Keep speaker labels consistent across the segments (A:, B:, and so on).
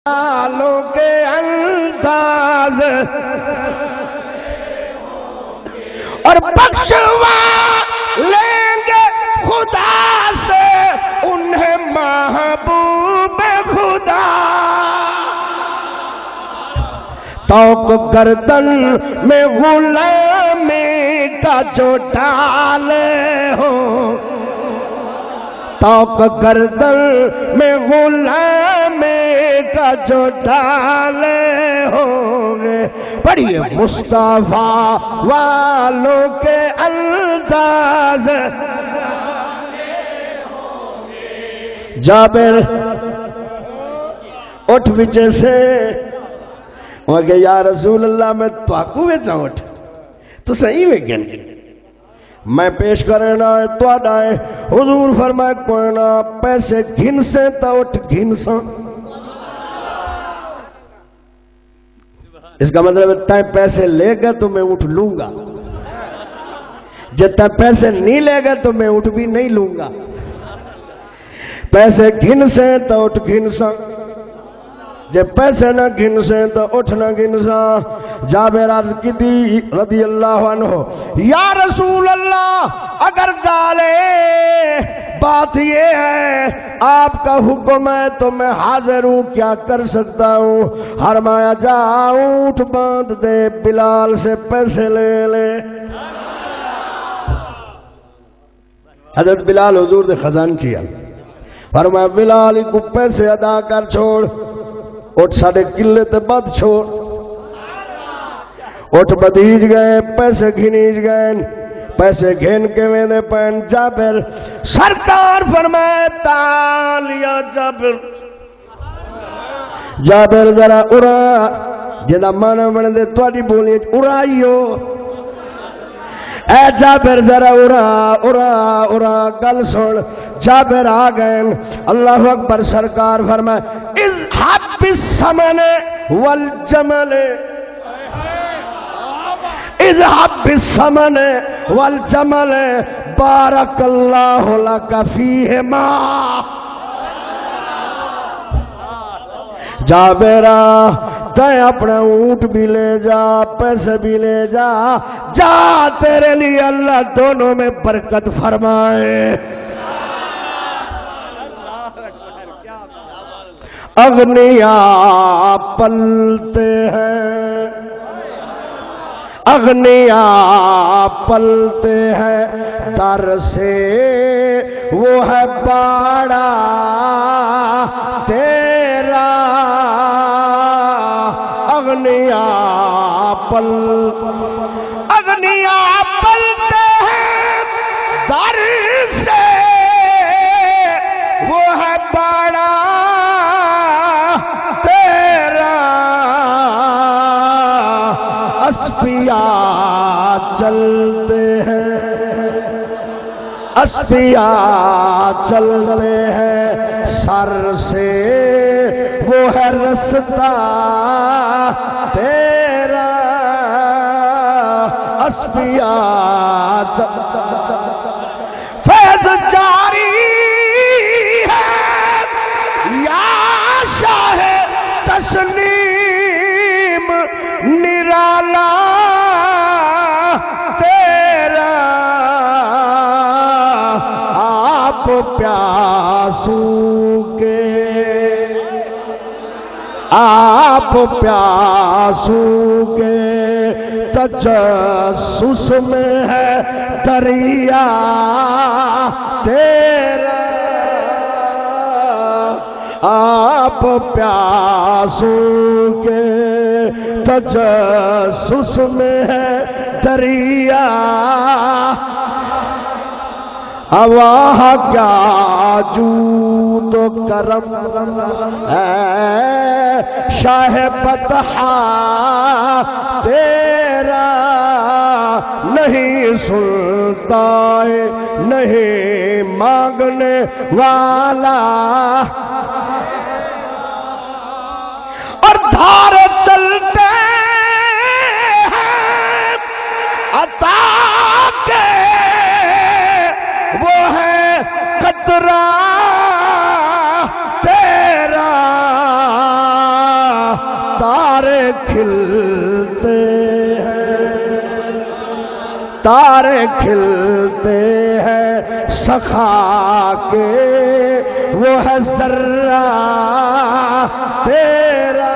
A: والوں کے انداز اور بخشوا لیں گے خدا سے انہیں محبوب خدا توق گردن میں غلامی کا جو ڈالے ہو توق گردن میں غلامی کا جو ڈالے ہوں گے پڑھیے مصطفیٰ والوں کے انداز جابر اٹھ بچے سے وہ کہ یا رسول اللہ میں تو آکو میں چاہوں اٹھ تو صحیح میں گن میں پیش کرنا ہے تو آڈائے حضور فرمائے کوئی نہ پیسے گھن سے تا اٹھ گھن سا اس کا مطلب ہے تائیں پیسے لے گا تو میں اٹھ لوں گا جب تائیں پیسے نہیں لے گا تو میں اٹھ بھی نہیں لوں گا پیسے گھن سے تا اٹھ گھن سا جب پیسے نہ گھن سے تو اٹھ نہ گھن سا جابر عرض کی دی رضی اللہ عنہ یا رسول اللہ اگر ڈالے بات یہ ہے آپ کا حکم ہے تو میں حاضر ہوں کیا کر سکتا ہوں فرمایا جا اونٹ باندھ دے بلال سے پیسے لے لے حضرت بلال حضور دے خزان کیا فرمایا بلال کو پیسے ادا کر چھوڑ اٹھ ساڑھے قلعے تے بد چھوڑ اٹھ بدیج گئے پیسے گھنیج گئے پیسے گھن کے میں پہن جابر سرکار فرمائے تالیا جابر ذرا اڑا جنہ مانا بن دے توڑی بولی اڑائیو اے جابر ذرا اڑا گل سن جابر آ گئے اللہ اکبر سرکار فرمائے اذهب بالثمن والجمل اذهب بالثمن والجمل بارک اللہ لک فیہما جابرہ تائیں اپنا اونٹ بھی لے جا پیسے بھی لے جا جا تیرے لیے اللہ دونوں میں برکت فرمائے اغنیاء پلتے ہیں اغنیاء پلتے ہیں در سے وہ ہے باڑا تیرا اغنیاء پلتے ہیں در سے وہ ہے باڑا اسپیاء چلتے ہیں اسپیاء چلتے ہیں سر سے وہ ہے رستہ تیرا اسپیاء فیض جاری ہے یا شاہ تسلیم نرالا تیرا آپ پیاسوں کے تجسس میں ہے دریا تیرا آپ پیاسوں کے تجسس میں ہے دریا واہ کیا جود و کرم ہے شاہ بطحا تیرا نہیں سنتا نہیں مانگنے والا اور دھار چلتے ہیں عطا کے وہ ہے قطرہ تیرا تارے کھلتے ہیں، تارے کھلتے ہیں سخا کے، وہ ہے ذرہ تیرا۔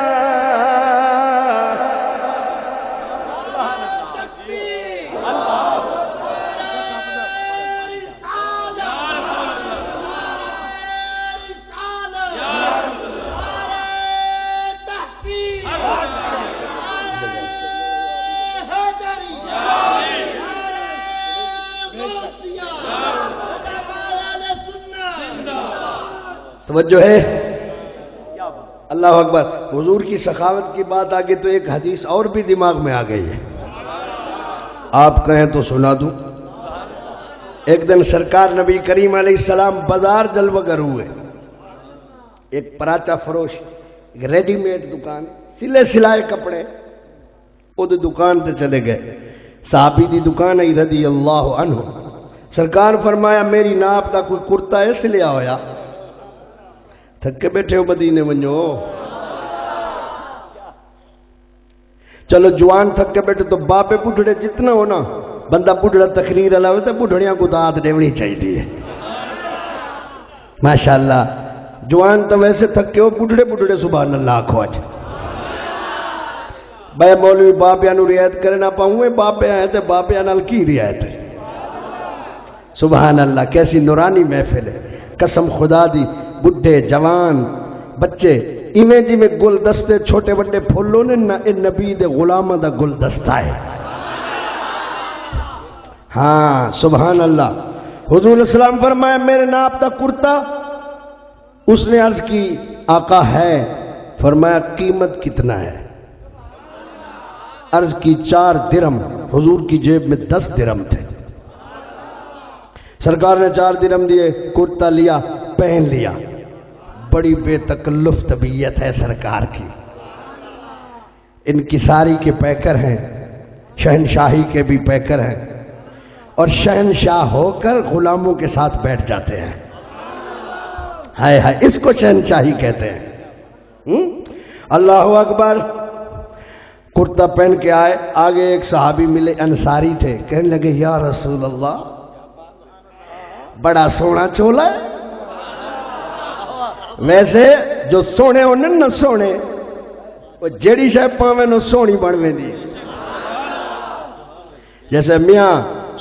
A: توجہ ہے، اللہ اکبر۔ حضور کی سخاوت کی بات آگے تو ایک حدیث اور بھی دماغ میں آ گئی ہے، آپ کہیں تو سنا دوں۔ ایک دن سرکار نبی کریم علیہ السلام بازار جلوگر ہوئے، ایک پراچا فروش، ایک ریڈی میڈ دکان، سلے سلائے کپڑے، وہ دکان تے چلے گئے۔ صحابی دی دکان ہے رضی اللہ عنہ۔ سرکار فرمایا میری ناپ دا کوئی کرتا اس لیا ہویا، تھکے بیٹھے ہو مدینے ونجو، چلو جوان تھکے بیٹھے تو باپے بڈھڑے جتنا ہونا، بندہ بڈھڑا تقریر اللہ ہوتا ہے، بڈھڑیاں کو داد دیونی چاہیے، ماشاءاللہ۔ جوان تو ویسے تھکے ہو، بڈھڑے بڈھڑے سبحان اللہ آکھو آج بھائی مولوی باپیاں نو رعایت کرنا پاؤں، باپے آئے تھے، باپیاں نال کی رعایت ہے، سبحان اللہ۔ کیسی نورانی محفل ہے، قسم خدا دی۔ بڈھے جوان بچے ایویں جی میں گل دستے چھوٹے بڑے پھولوں نے نہ، اے نبی دے غلامہ دا گل دستہ ہے، ہاں سبحان اللہ۔ حضور السلام فرمایا میرے ناپ دا کرتا، اس نے عرض کی آقا ہے، فرمایا قیمت کتنا ہے؟ عرض کی 4 درم، حضور کی جیب میں 10 درم تھے، سرکار نے 4 درم دیے، کرتا لیا، پہن لیا۔ بڑی بے تکلف طبیعت ہے سرکار کی، انکساری کے پیکر ہیں، شہنشاہی کے بھی پیکر ہیں، اور شہنشاہ ہو کر غلاموں کے ساتھ بیٹھ جاتے ہیں، ہائے ہائے، اس کو شہنشاہی کہتے ہیں۔ اللہ اکبر۔ کرتا پہن کے آئے، آگے ایک صحابی ملے، انصاری تھے، کہنے لگے یا رسول اللہ بڑا سونا چولا ہے۔ ویسے جو سونے ہونے نہ سونے، وہ جیڑی شے پاویں نو سونی بنویں دی، جیسے میاں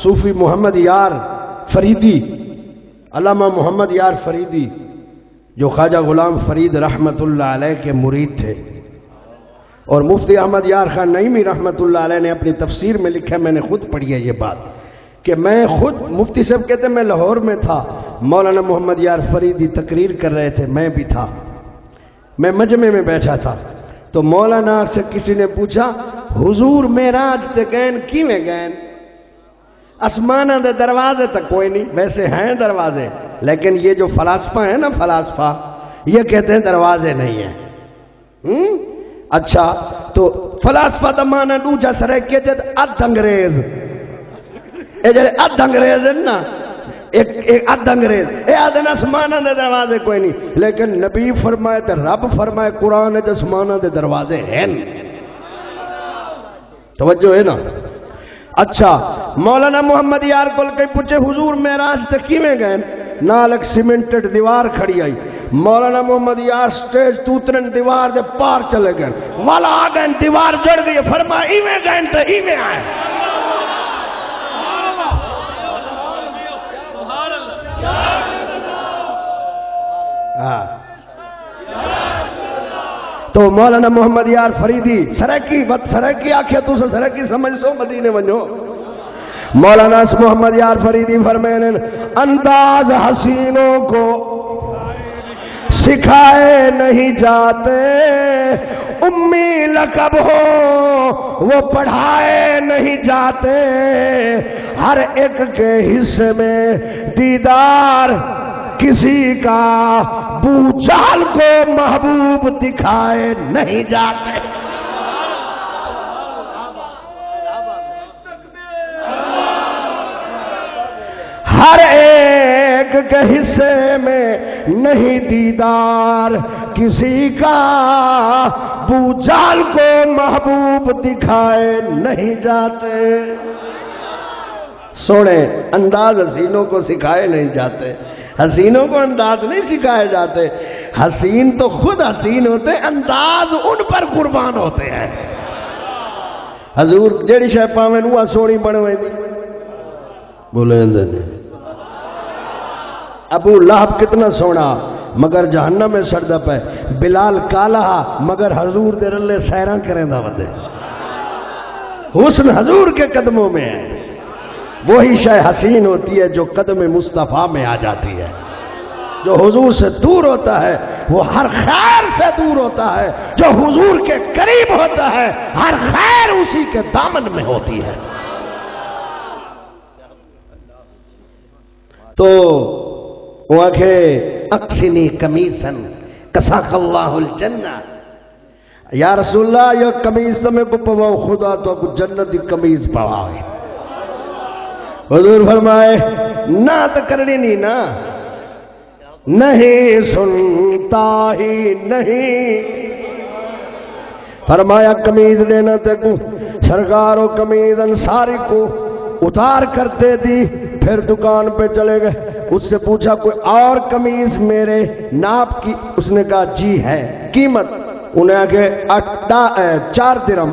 A: صوفی محمد یار فریدی، علامہ محمد یار فریدی جو خواجہ غلام فرید رحمت اللہ علیہ کے مرید تھے، اور مفتی احمد یار خان نعیمی رحمت اللہ علیہ نے اپنی تفسیر میں لکھا، میں نے خود پڑھی ہے یہ بات، کہ میں خود، مفتی صاحب کہتے ہیں میں لاہور میں تھا، مولانا محمد یار فریدی تقریر کر رہے تھے، میں بھی تھا، میں مجمع میں بیٹھا تھا، تو مولانا سے کسی نے پوچھا حضور معراج تے گئن کیویں گئن؟ آسمانہ دے دروازے تک کوئی نہیں، ویسے ہیں دروازے، لیکن یہ جو فلاسفہ ہیں نا، فلاسفہ یہ کہتے ہیں دروازے نہیں ہیں۔ اچھا تو فلاسفہ دا معنی دوجا سرے کہتے ہیں اد انگریز، اے جڑے اد انگریز ہیں نا، ایک اد انگریز، اے آدھن آسمانہ دے دروازے کوئی نہیں، لیکن نبی فرمائے تے رب فرمائے قرآن دے آسمانہ دے دروازے ہیں، توجہ ہے نا۔ اچھا مولانا محمد یار کول کئی پوچھے حضور معراج تے کیویں گئے؟ نالک سیمنٹڈ دیوار کھڑی آئی، مولانا محمد یار سٹیج توترن دیوار دے پار چلے گئے، والا آ گئے دیوار جڑ گئی، فرمایا ایویں گئے تے ایویں آئے۔ تو مولانا محمد یار فریدی سرکی بد سرکی آکھے تو سرکی سمجھ سو مدینے ونجو۔ مولانا محمد یار فریدی فرمائے انداز حسینوں کو سکھائے نہیں جاتے، امی لقب ہو وہ پڑھائے نہیں جاتے، ہر ایک کے حصے میں دیدار کسی کا بو جہل کو محبوب دکھائے نہیں جاتے۔ ہر ایک کے حصے میں نہیں دیدار کسی کا بو جہل کو محبوب دکھائے نہیں جاتے. سونے انداز حسینوں کو سکھائے نہیں جاتے، حسینوں کو انداز نہیں سکھائے جاتے. حسین تو خود حسین ہوتے، انداز ان پر قربان ہوتے ہیں. حضور جیڑی شے پاویں نو سونی بنوے دی بولے اندر. ابو لہب کتنا سونا مگر جہنم میں سڑدا پے. بلال کالا مگر حضور دے رلے سیراں کریندا ودے. حسن حضور کے قدموں میں ہے. وہی شے حسین ہوتی ہے جو قدم مصطفیٰ میں آ جاتی ہے. جو حضور سے دور ہوتا ہے وہ ہر خیر سے دور ہوتا ہے. جو حضور کے قریب ہوتا ہے ہر خیر اسی کے دامن میں ہوتی ہے. تو وہ آکھے اکسنی قمیصاً کساک اللہ الجنہ. یا رسول اللہ یہ قمیص تو میں کو پواؤ، خدا تو کو جنت کی قمیص پواؤ. حضور فرمائے نہ تو کرنی نہیں نا، نہیں سنتا ہی نہیں. فرمایا قمیض دینا تے کو. سرکار و قمیض انصاری کو اتار کر دے دی. پھر دکان پہ چلے گئے. اس سے پوچھا کوئی اور قمیض میرے ناپ کی؟ اس نے کہا جی ہے. قیمت؟ انہیں آگے 4 درہم.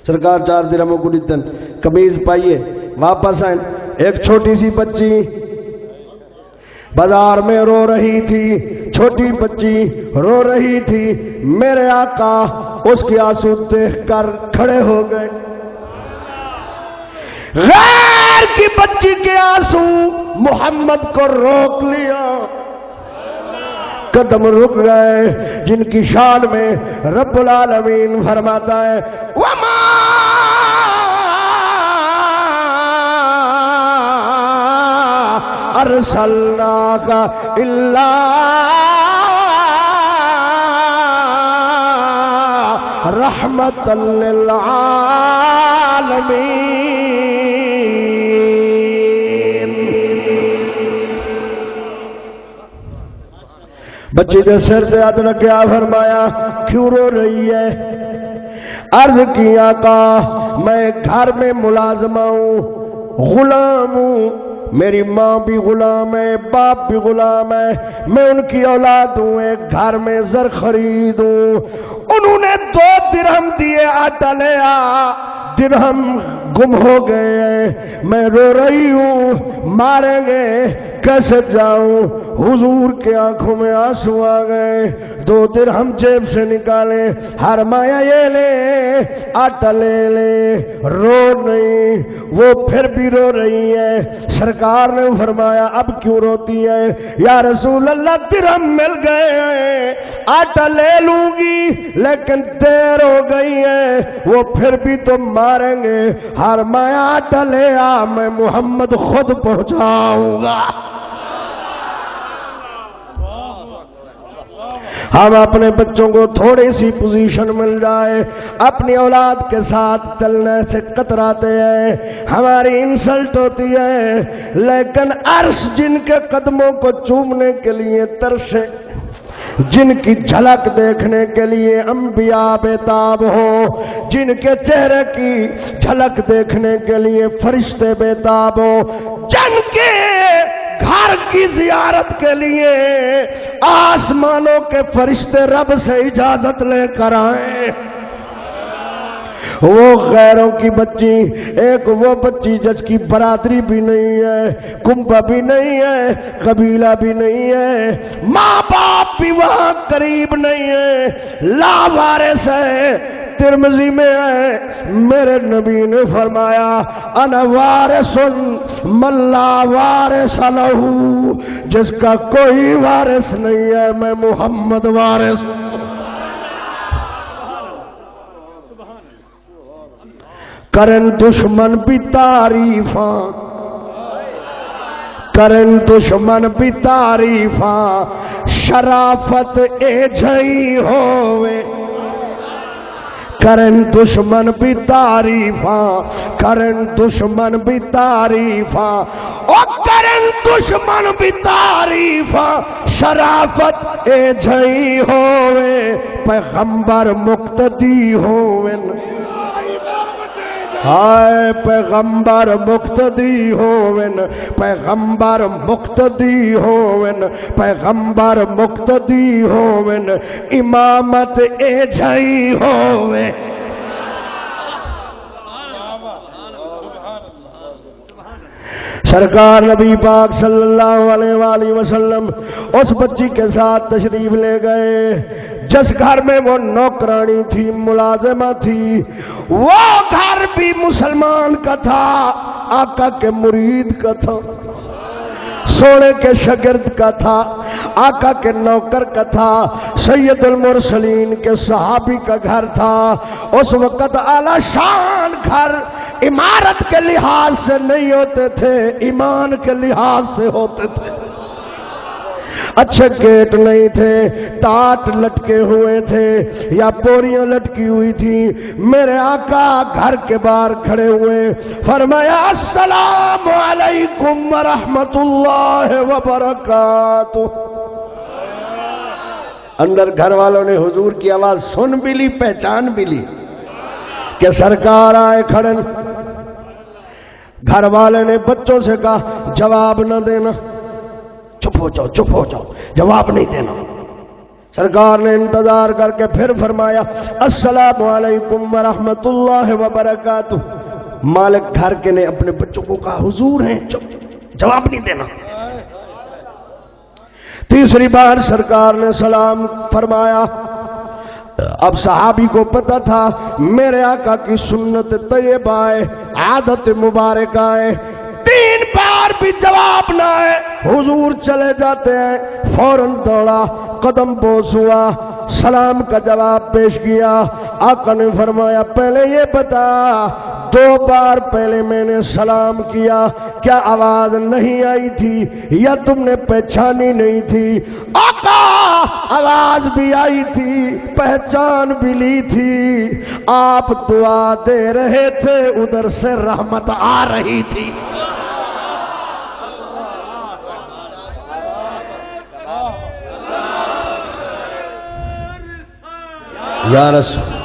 A: سرکار 4 درہموں کو دیتن. قمیض پائیے واپس آئیں. ایک چھوٹی سی بچی بازار میں رو رہی تھی. چھوٹی بچی رو رہی تھی. میرے آقا اس کی آنسو دیکھ کر کھڑے ہو گئے. غیر کی بچی کے آنسو محمد کو روک لیا. قدم رک گئے جن کی شان میں رب العالمین فرماتا ہے وَمَا أَرْسَلْنَاكَ إِلَّا رَحْمَةً لِّلْعَالَمِينَ. بچی کے سر سے ہاتھ رکھا. فرمایا کیوں رو رہی ہے؟ عرض کیا آقا میں گھر میں ملازمہ ہوں، غلام ہوں. میری ماں بھی غلام ہے، باپ بھی غلام ہے. میں ان کی اولاد ہوں. ایک گھر میں زر خریدوں. انہوں نے 2 درہم دیے، آٹا لیا. درہم گم ہو گئے. میں رو رہی ہوں، ماریں گے کیسے جاؤں؟ حضور کے آنکھوں میں آنسو آ گئے. 2 درہم جیب سے نکالے. فرمایا یہ لے آٹا لے لے. رو نہیں، وہ پھر بھی رو رہی ہے. سرکار نے فرمایا اب کیوں روتی ہے؟ یا رسول اللہ درہم مل گئے ہیں، آٹا لے لوں گی لیکن دیر ہو گئی ہے، وہ پھر بھی تو ماریں گے. فرمایا آٹا لے آ، میں محمد خود پہنچاؤں گا. ہم اپنے بچوں کو تھوڑی سی پوزیشن مل جائے اپنی اولاد کے ساتھ چلنے سے کتراتے ہیں، ہماری انسلٹ ہوتی ہے. لیکن عرش جن کے قدموں کو چومنے کے لیے ترسے، جن کی جھلک دیکھنے کے لیے انبیاء بےتاب ہو، جن کے چہرے کی جھلک دیکھنے کے لیے فرشتے بےتاب ہو، جن کے گھر کی زیارت کے لیے آسمانوں کے فرشتے رب سے اجازت لے کر آئے. وہ غیروں کی بچی، ایک وہ بچی جس کی برادری بھی نہیں ہے، کنبہ بھی نہیں ہے، قبیلہ بھی نہیں ہے، ماں باپ بھی وہاں قریب نہیں ہے، لاوارث ہے. ترمذی میں ہے میرے نبی نے فرمایا انا وارث من لا وارث لہ. جس کا کوئی وارث نہیں ہے میں محمد وارث. کرن دشمن بھی تعریفاں، کرن دشمن بھی تعریفاں، شرافت اے جھئی ہوئے. کرن دشمن بھی تعریفاں، کرن دشمن بھی تعریفاں، او کرن دشمن بھی تعریف شرافت اے جھئی ہوئے پیغمبر مقتدی ہوئے ہائے پیغمبر مقتدی ہوون پیغمبر مقتدی ہوون پیغمبر مقتدی ہوون امامت اے جھئی ہوے سرکار نبی پاک صلی اللہ علیہ وآلہ وسلم اس بچی کے ساتھ تشریف لے گئے جس گھر میں وہ نوکرانی تھی ملازمہ تھی وہ گھر بھی مسلمان کا تھا آقا کے مرید کا تھا سونے کے شاگرد کا تھا آقا کے نوکر کا تھا سید المرسلین کے صحابی کا گھر تھا اس وقت اعلی شان گھر عمارت کے لحاظ سے نہیں ہوتے تھے ایمان کے لحاظ سے ہوتے تھے اچھے گیٹ نہیں تھے ٹاٹ لٹکے ہوئے تھے یا پوریاں لٹکی ہوئی تھی میرے آقا گھر کے باہر کھڑے ہوئے فرمایا السلام علیکم ورحمت اللہ وبرکاتہ اندر گھر والوں نے حضور کی آواز سن بھی لی پہچان بھی لی کہ سرکار آئے کھڑے گھر والے نے بچوں سے کہا جواب نہ دینا چپ ہو جاؤ جواب نہیں دینا سرکار نے انتظار کر کے پھر فرمایا السلام علیکم ورحمت اللہ وبرکاتہ مالک گھر کے نے اپنے بچوں کو کہا حضور ہیں چپ جواب نہیں دینا تیسری بار سرکار نے سلام فرمایا اب صحابی کو پتا تھا میرے آقا کی سنت طیبہ ہے عادت مبارکہ ہے تین بار بھی جواب نہ ہے حضور چلے جاتے ہیں فوراً دوڑا قدم بوس ہوا سلام کا جواب پیش کیا آقا نے فرمایا پہلے یہ بتا 2 بار پہلے میں نے سلام کیا کیا آواز نہیں آئی تھی یا تم نے پہچانی نہیں تھی آقا آواز بھی آئی تھی پہچان بھی لی تھی آپ دعا دے رہے تھے ادھر سے رحمت آ رہی تھی یا رسول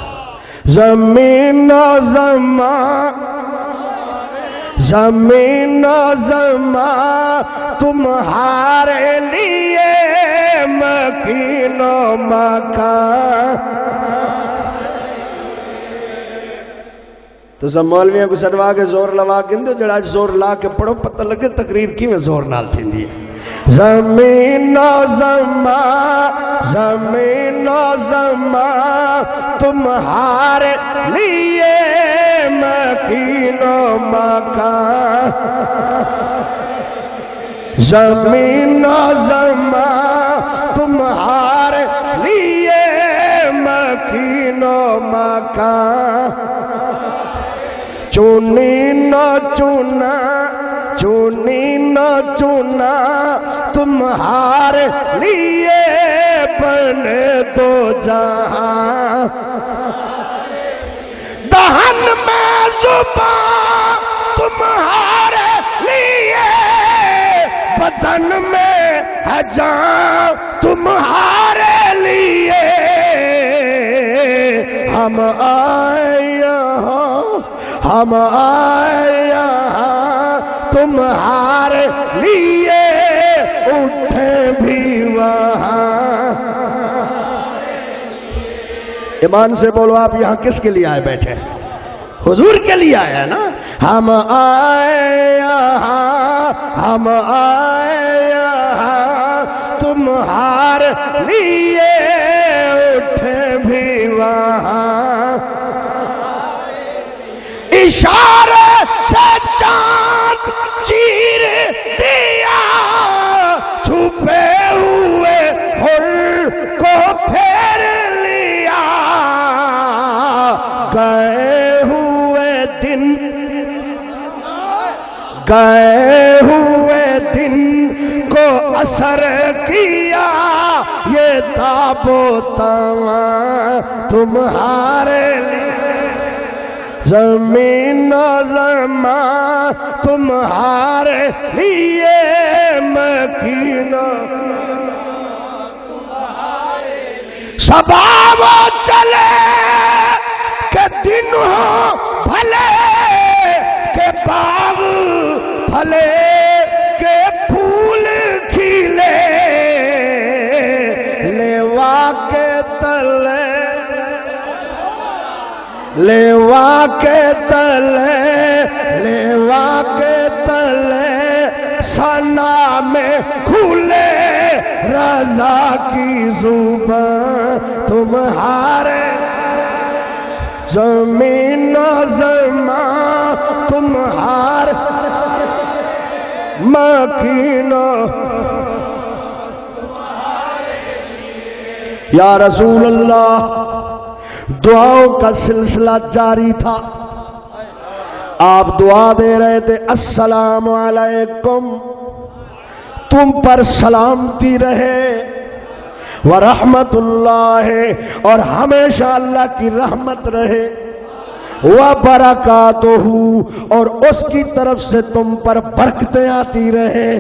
A: زمین و زمان تمہارے لیے مکین و مکان تو سب مولویاں کو سڑوا کے زور لوا کے اندر جڑا زور لا کے پڑھو پتہ لگے تقریر کی میں زور نال تھی دی زمین و زمان تمہارے لیے مکین و مکان زمین و زمان تمہارے لیے مکین و مکان چونی نہ چونا تمہارے لیے بنے دو جہاں دہن میں زبان تمہارے لیے بدن میں ہے جان تمہارے لیے ہم آئے یہاں تمہارے لیے اٹھے بھی وہاں ایمان سے بولو آپ یہاں کس کے لیے آئے بیٹھے حضور کے لیے آئے نا ہم آئے یہاں تمہارے لیے اٹھے بھی وہاں اشارے سے چاند چیر دیا چھپے ہوئے حر کو پھیر لیا گئے ہوئے دن کو اثر کیا یہ تابوت تمہارے لیے زمین و زمان تمہارے لیے مکین شباب چلے کہ دن ہو بھلے کہ باغ پھلے کہ پھول کھلے لیوا کے تلے لیوا کے تلے لیوا کے تلے ثنا میں کھلے رضا کی زبان تمہارے زمین و زمان تمہارے مکین یا رسول اللہ دعاؤں کا سلسلہ جاری تھا. آپ دعا دے رہے تھے السلام علیکم تم پر سلامتی رہے ورحمت اللہ اور ہمیشہ اللہ کی رحمت رہے وبرکاتہ اور اس کی طرف سے تم پر برکتیں آتی رہے.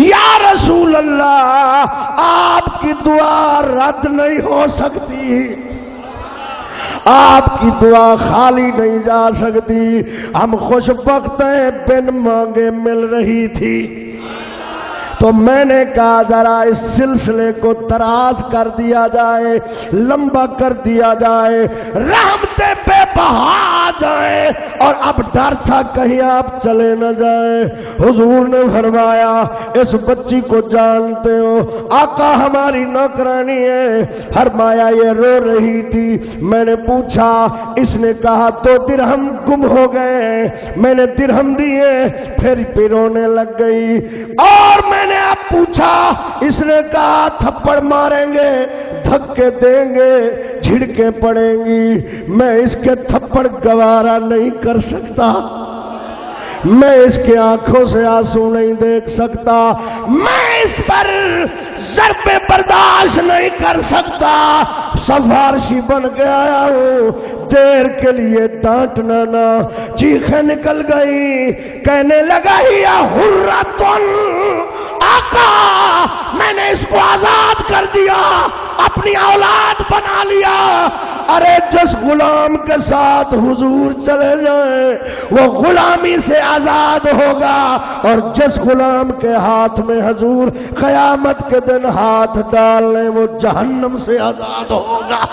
A: یا رسول اللہ آپ کی دعا رد نہیں ہو سکتی آپ کی دعا خالی نہیں جا سکتی. ہم خوش بخت ہیں بن مانگے مل رہی تھی تو میں نے کہا ذرا اس سلسلے کو دراز کر دیا جائے لمبا کر دیا جائے رحمتیں بے بہا جائیں اور اب ڈر تھا کہیں آپ چلے نہ جائیں. حضور نے فرمایا اس بچی کو جانتے ہو آقا ہماری نوکرانی ہے. فرمایا یہ رو رہی تھی میں نے پوچھا اس نے کہا 2 درہم گم ہو گئے میں نے درہم دیے پھر رونے لگ گئی اور میں نے اب پوچھا اس نے کہا تھپڑ ماریں گے دھکے دیں گے جھڑکیں پڑیں گی میں اس کے تھپڑ گوارا نہیں کر سکتا میں اس کے آنکھوں سے آنسو نہیں دیکھ سکتا میں اس پر ضرب برداشت نہیں کر سکتا. سفارشی بن کے آیا ہوں دیر کے لیے ڈانٹنا نہ. چیخیں نکل گئی کہنے لگا یا حرۃ آقا میں نے اس کو آزاد کر دیا اپنی اولاد بنا لیا. ارے جس غلام کے ساتھ حضور چلے جائیں وہ غلامی سے آزاد ہوگا اور جس غلام کے ہاتھ میں حضور قیامت کے دن ہاتھ ڈال لیں وہ جہنم سے آزاد ہوگا.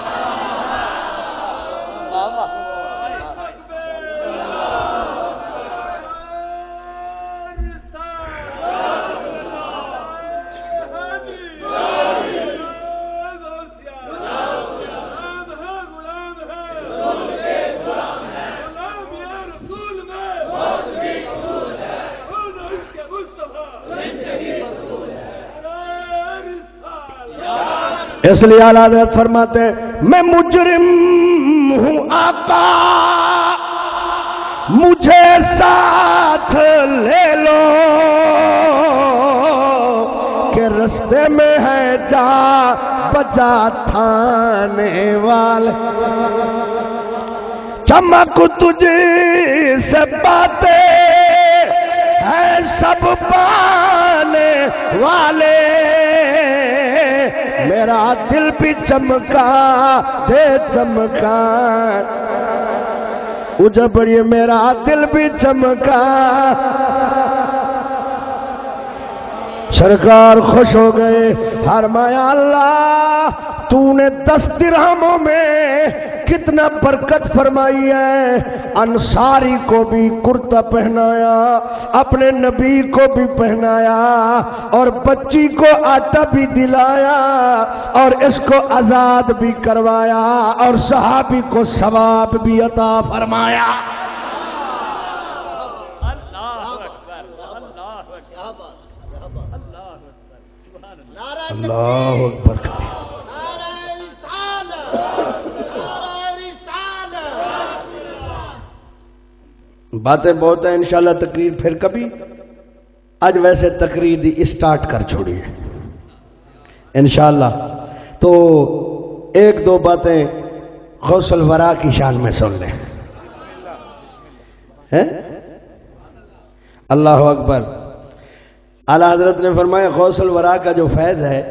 A: اس لیے اعلیٰ حضرت فرماتے میں مجرم ہوں آقا مجھے ساتھ لے لو کہ رستے میں ہے جا بجا تھانے والے چمک تجھے سے باتیں ہے سب پانے والے میرا دل بھی چمکا دے چمکا اجا بڑی میرا دل بھی چمکا. سرکار خوش ہو گئے فرمایا اللہ تو نے 10 درہموں میں کتنا برکت فرمائی ہے. انصاری کو بھی کرتا پہنایا اپنے نبی کو بھی پہنایا اور بچی کو آٹا بھی دلایا اور اس کو آزاد بھی کروایا اور صحابی کو ثواب بھی عطا فرمایا. اللہ اکبر. باتیں بہت ہیں انشاءاللہ تقریر پھر کبھی. آج ویسے تقریر دی اسٹارٹ کر چھوڑی ہے انشاءاللہ تو 1-2 باتیں غوث الورا کی شان میں سن لیں. ہے؟ اللہ اکبر۔ اعلیٰ حضرت نے فرمایا غوث الورا کا جو فیض ہے،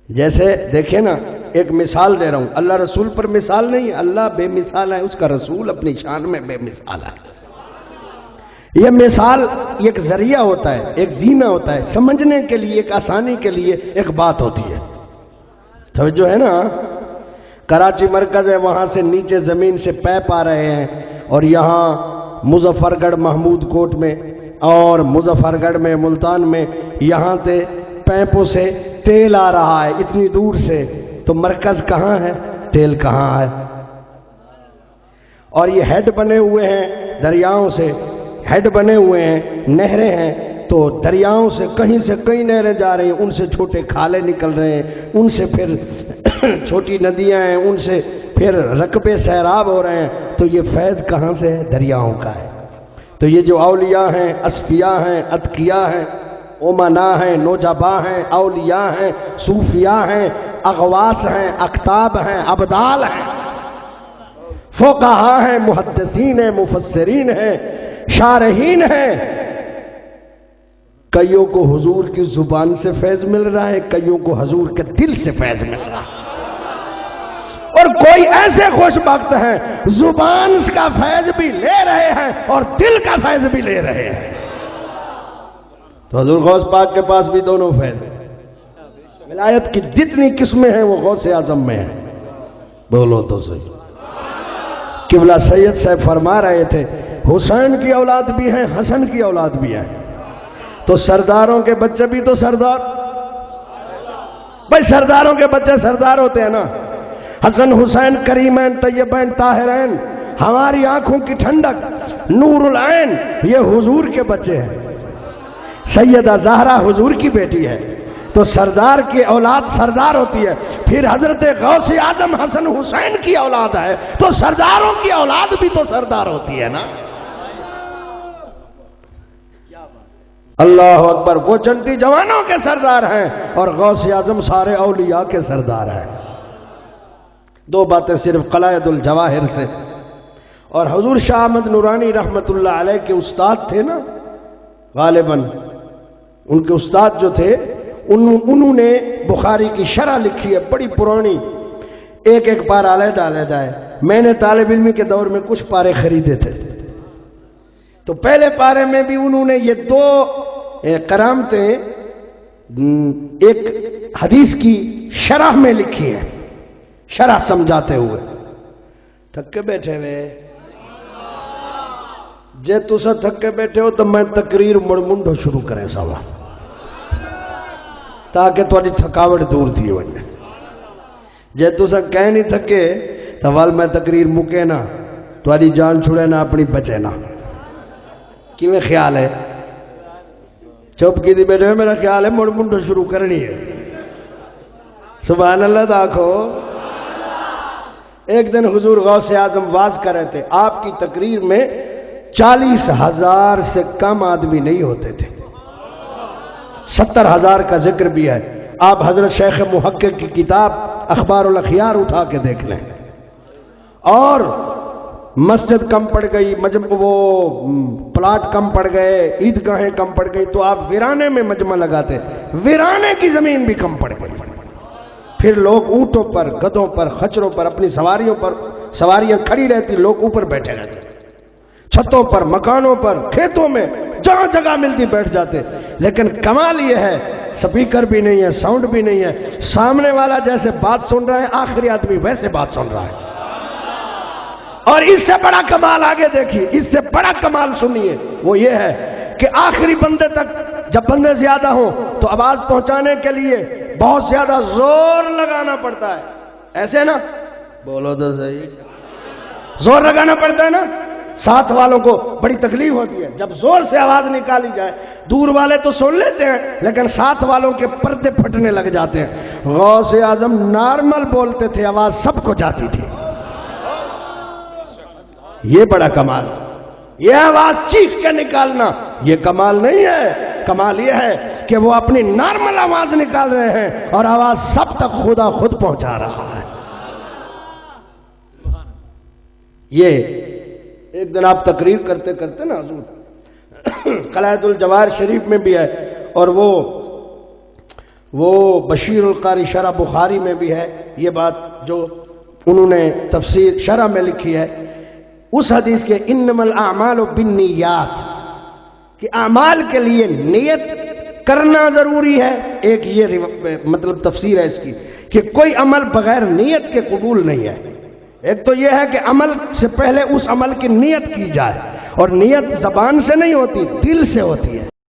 A: جیسے دیکھیں نا، ایک مثال دے رہا ہوں، اللہ رسول پر مثال نہیں، اللہ بے مثال ہے، اس کا رسول اپنی شان میں بے مثال ہے۔ یہ مثال ایک ذریعہ ہوتا ہے، ایک زینہ ہوتا ہے، سمجھنے کے لیے، ایک آسانی کے لیے ایک بات ہوتی ہے، توجہ ہے نا۔ کراچی مرکز ہے، وہاں سے نیچے زمین سے پیپ آ رہے ہیں، اور یہاں مظفر گڑھ محمود کوٹ میں اور مظفر گڑھ میں ملتان میں یہاں سے پیپوں سے تیل آ رہا ہے اتنی دور سے، تو مرکز کہاں ہے؟ تیل کہاں ہے؟ اور یہ ہیڈ بنے ہوئے ہیں دریاؤں سے، ہیڈ بنے ہوئے ہیں، نہریں ہیں، تو دریاؤں سے کہیں نہریں جا رہی ہیں، ان سے چھوٹے کھالے نکل رہے ہیں، ان سے پھر چھوٹی ندیاں ہیں، ان سے پھر رقبے سیراب ہو رہے ہیں، تو یہ فیض کہاں سے ہے؟ دریاؤں کا ہے۔ تو یہ جو اولیاء ہیں، اصفیاء ہیں، اتقیاء ہیں، امنا ہیں، نوجباں ہیں، اولیاء ہیں، صوفیاء ہیں، اغواس ہیں، اقطاب ہیں، ابدال ہیں، فقہاء ہیں، محدثین ہیں، مفسرین ہیں، شارحین ہیں، کئیوں کو حضور کی زبان سے فیض مل رہا ہے، کئیوں کو حضور کے دل سے فیض مل رہا ہے، اور کوئی ایسے خوش بخت ہیں زبان کا فیض بھی لے رہے ہیں اور دل کا فیض بھی لے رہے ہیں۔ تو حضور غوث پاک کے پاس بھی دونوں فیض ہیں، ولایت کی جتنی قسمیں ہیں وہ غوث اعظم میں ہیں، بولو تو صحیح۔ قبلہ سید صاحب فرما رہے تھے حسین کی اولاد بھی ہیں، حسن کی اولاد بھی ہے، تو سرداروں کے بچے بھی تو سردار، بھائی سرداروں کے بچے سردار ہوتے ہیں نا، حسن حسین کریمین طیبین طاہرین، ہماری آنکھوں کی ٹھنڈک، نور العین، یہ حضور کے بچے ہیں، سیدہ زہرا حضور کی بیٹی ہے، تو سردار کی اولاد سردار ہوتی ہے، پھر حضرت غوث اعظم حسن حسین کی اولاد ہے، تو سرداروں کی اولاد بھی تو سردار ہوتی ہے نا۔ اللہ اکبر، وہ جنتی جوانوں کے سردار ہیں اور غوث اعظم سارے اولیاء کے سردار ہیں۔ دو باتیں صرف قلائد الجواہر سے۔ اور حضور شاہ احمد نورانی رحمت اللہ علیہ کے استاد تھے نا، غالباً ان کے استاد جو تھے انہوں نے بخاری کی شرح لکھی ہے بڑی پرانی، ایک ایک پارہ علیحدہ علیحدہ ہے، میں نے طالب علمی کے دور میں کچھ پارے خریدے تھے، تو پہلے پارے میں بھی انہوں نے یہ دو کرامتیں ایک حدیث کی شرح میں لکھی ہیں، شرح سمجھاتے ہوئے۔ تھکے بیٹھے ہوئے جے تسا تھکے بیٹھے ہو تو میں تقریر مڑ منڈو شروع کریں سوا تاکہ تھوڑی تھکاوٹ دور تھی وجہ، جے تسا کہہ نہیں تھکے تو وال میں تقریر مکے نا، تھوڑی جان چھڑے نا، اپنی بچے نا، کیویں خیال ہے؟ چپ کی دی بیٹھے میرا خیال ہے مڑ منڈو شروع کرنی ہے، سبحان اللہ داکھو۔ ایک دن حضور غوث اعظم واز کر رہے تھے، آپ کی تقریر میں 40,000 سے کم آدمی نہیں ہوتے تھے، 70,000 کا ذکر بھی ہے، آپ حضرت شیخ محقق کی کتاب اخبار الاخیار اٹھا کے دیکھ لیں۔ اور مسجد کم پڑ گئی، وہ پلاٹ کم پڑ گئے، عیدگاہیں کم پڑ گئی، تو آپ ویرانے میں مجمع لگاتے، ویرانے کی زمین بھی کم پڑ گئی، پھر لوگ اونٹوں پر، گدھوں پر، خچروں پر، اپنی سواریوں پر، سواریاں کھڑی رہتی، لوگ اوپر بیٹھے رہتے، چھتوں پر، مکانوں پر، کھیتوں میں، جہاں جگہ ملتی بیٹھ جاتے۔ لیکن کمال یہ ہے سپیکر بھی نہیں ہے، ساؤنڈ بھی نہیں ہے، سامنے والا جیسے بات سن رہا ہے آخری آدمی ویسے بات سن رہا ہے۔ اور اس سے بڑا کمال آگے دیکھیے، اس سے بڑا کمال سنیے، وہ یہ ہے کہ آخری بندے تک جب بندے زیادہ ہوں تو آواز پہنچانے کے لیے بہت زیادہ زور لگانا پڑتا ہے، ایسے نا، بولو تو صحیح، زور لگانا پڑتا ہے نا، ساتھ والوں کو بڑی تکلیف ہوتی ہے جب زور سے آواز نکالی جائے، دور والے تو سن لیتے ہیں لیکن ساتھ والوں کے پردے پھٹنے لگ جاتے ہیں۔ غوث اعظم نارمل بولتے تھے، آواز سب کو جاتی تھی، یہ بڑا کمال، یہ آواز چیخ کے نکالنا یہ کمال نہیں ہے، کمال یہ ہے کہ وہ اپنی نارمل آواز نکال رہے ہیں اور آواز سب تک خدا خود پہنچا رہا ہے۔ یہ ایک دن آپ تقریر کرتے کرتے نا حضور قلعۃ الجواہر شریف میں بھی ہے، اور وہ بشیر القاری شرح بخاری میں بھی ہے یہ بات جو انہوں نے تفسیر شرح میں لکھی ہے، اس حدیث کے انما الاعمال بالنیات کہ اعمال کے لیے نیت کرنا ضروری ہے. ایک یہ مطلب تفسیر ہے اس کی کہ کوئی عمل بغیر نیت کے قبول نہیں ہے. ایک تو یہ ہے کہ عمل سے پہلے اس عمل کی نیت کی جائے، اور نیت زبان سے نہیں ہوتی، دل سے ہوتی ہے.